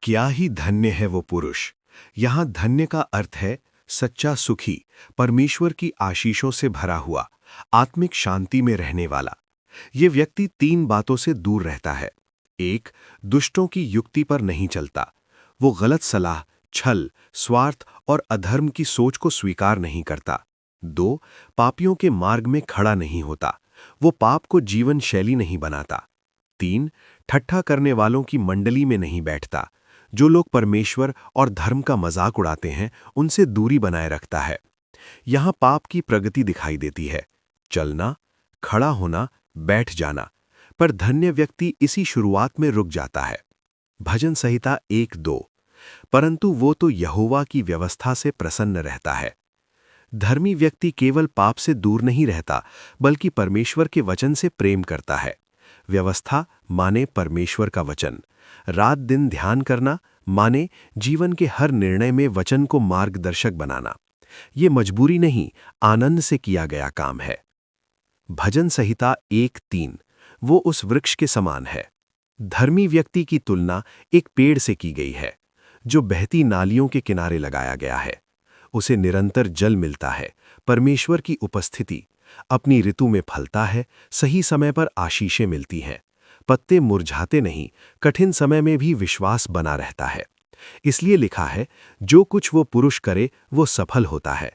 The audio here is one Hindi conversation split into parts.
क्या ही धन्य है वो पुरुष। यहाँ धन्य का अर्थ है सच्चा सुखी, परमेश्वर की आशीषों से भरा हुआ, आत्मिक शांति में रहने वाला। ये व्यक्ति तीन बातों से दूर रहता है। एक, दुष्टों की युक्ति पर नहीं चलता। वो गलत सलाह, छल, स्वार्थ और अधर्म की सोच को स्वीकार नहीं करता। दो, पापियों के मार्ग में खड़ा नहीं होता। वो पाप को जीवन शैली नहीं बनाता। तीन, ठट्ठा करने वालों की मंडली में नहीं बैठता। जो लोग परमेश्वर और धर्म का मजाक उड़ाते हैं, उनसे दूरी बनाए रखता है। यहां पाप की प्रगति दिखाई देती है, चलना, खड़ा होना, बैठ जाना। पर धन्य व्यक्ति इसी शुरुआत में रुक जाता है। भजन संहिता 1-2। परंतु वो तो यहोवा की व्यवस्था से प्रसन्न रहता है। धर्मी व्यक्ति केवल पाप से दूर नहीं रहता, बल्कि परमेश्वर के वचन से प्रेम करता है। व्यवस्था माने परमेश्वर का वचन। रात दिन ध्यान करना माने जीवन के हर निर्णय में वचन को मार्गदर्शक बनाना। ये मजबूरी नहीं, आनंद से किया गया काम है। भजन संहिता 1-3। वो उस वृक्ष के समान है। धर्मी व्यक्ति की तुलना एक पेड़ से की गई है, जो बहती नालियों के किनारे लगाया गया है। उसे निरंतर जल मिलता है, परमेश्वर की उपस्थिति। अपनी ऋतु में फलता है, सही समय पर आशीषें मिलती हैं। पत्ते मुरझाते नहीं, कठिन समय में भी विश्वास बना रहता है। इसलिए लिखा है, जो कुछ वो पुरुष करे वो सफल होता है।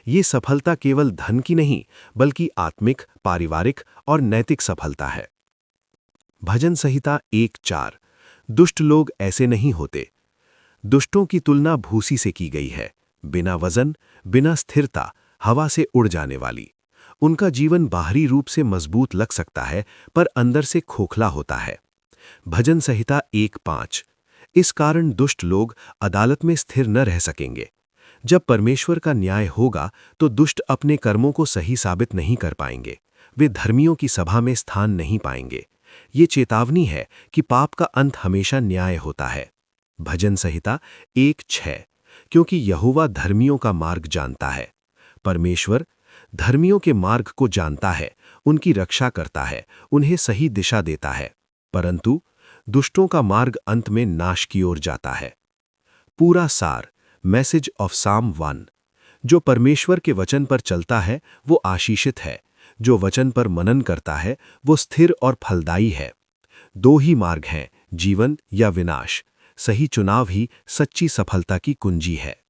ये सफलता केवल धन की नहीं, बल्कि आत्मिक, पारिवारिक और नैतिक सफलता है। भजन संहिता 1-4। दुष्ट लोग ऐसे नहीं होते। दुष्टों की तुलना भूसी से की गई है, बिना वजन, बिना स्थिरता, हवा से उड़ जाने वाली। उनका जीवन बाहरी रूप से मजबूत लग सकता है, पर अंदर से खोखला होता है। भजन संहिता 1-5। इस कारण दुष्ट लोग अदालत में स्थिर न रह सकेंगे। जब परमेश्वर का न्याय होगा तो दुष्ट अपने कर्मों को सही साबित नहीं कर पाएंगे। वे धर्मियों की सभा में स्थान नहीं पाएंगे। ये चेतावनी है कि पाप का अंत हमेशा न्याय होता है। भजन संहिता 1-6। क्योंकि यहोवा धर्मियों का मार्ग जानता है। परमेश्वर धर्मियों के मार्ग को जानता है, उनकी रक्षा करता है, उन्हें सही दिशा देता है। परंतु दुष्टों का मार्ग अंत में नाश की ओर जाता है। पूरा सार, मैसेज ऑफ साम 1। जो परमेश्वर के वचन पर चलता है वो आशीषित है। जो वचन पर मनन करता है वो स्थिर और फलदायी है। दो ही मार्ग हैं, जीवन या विनाश। सही चुनाव ही सच्ची सफलता की कुंजी है।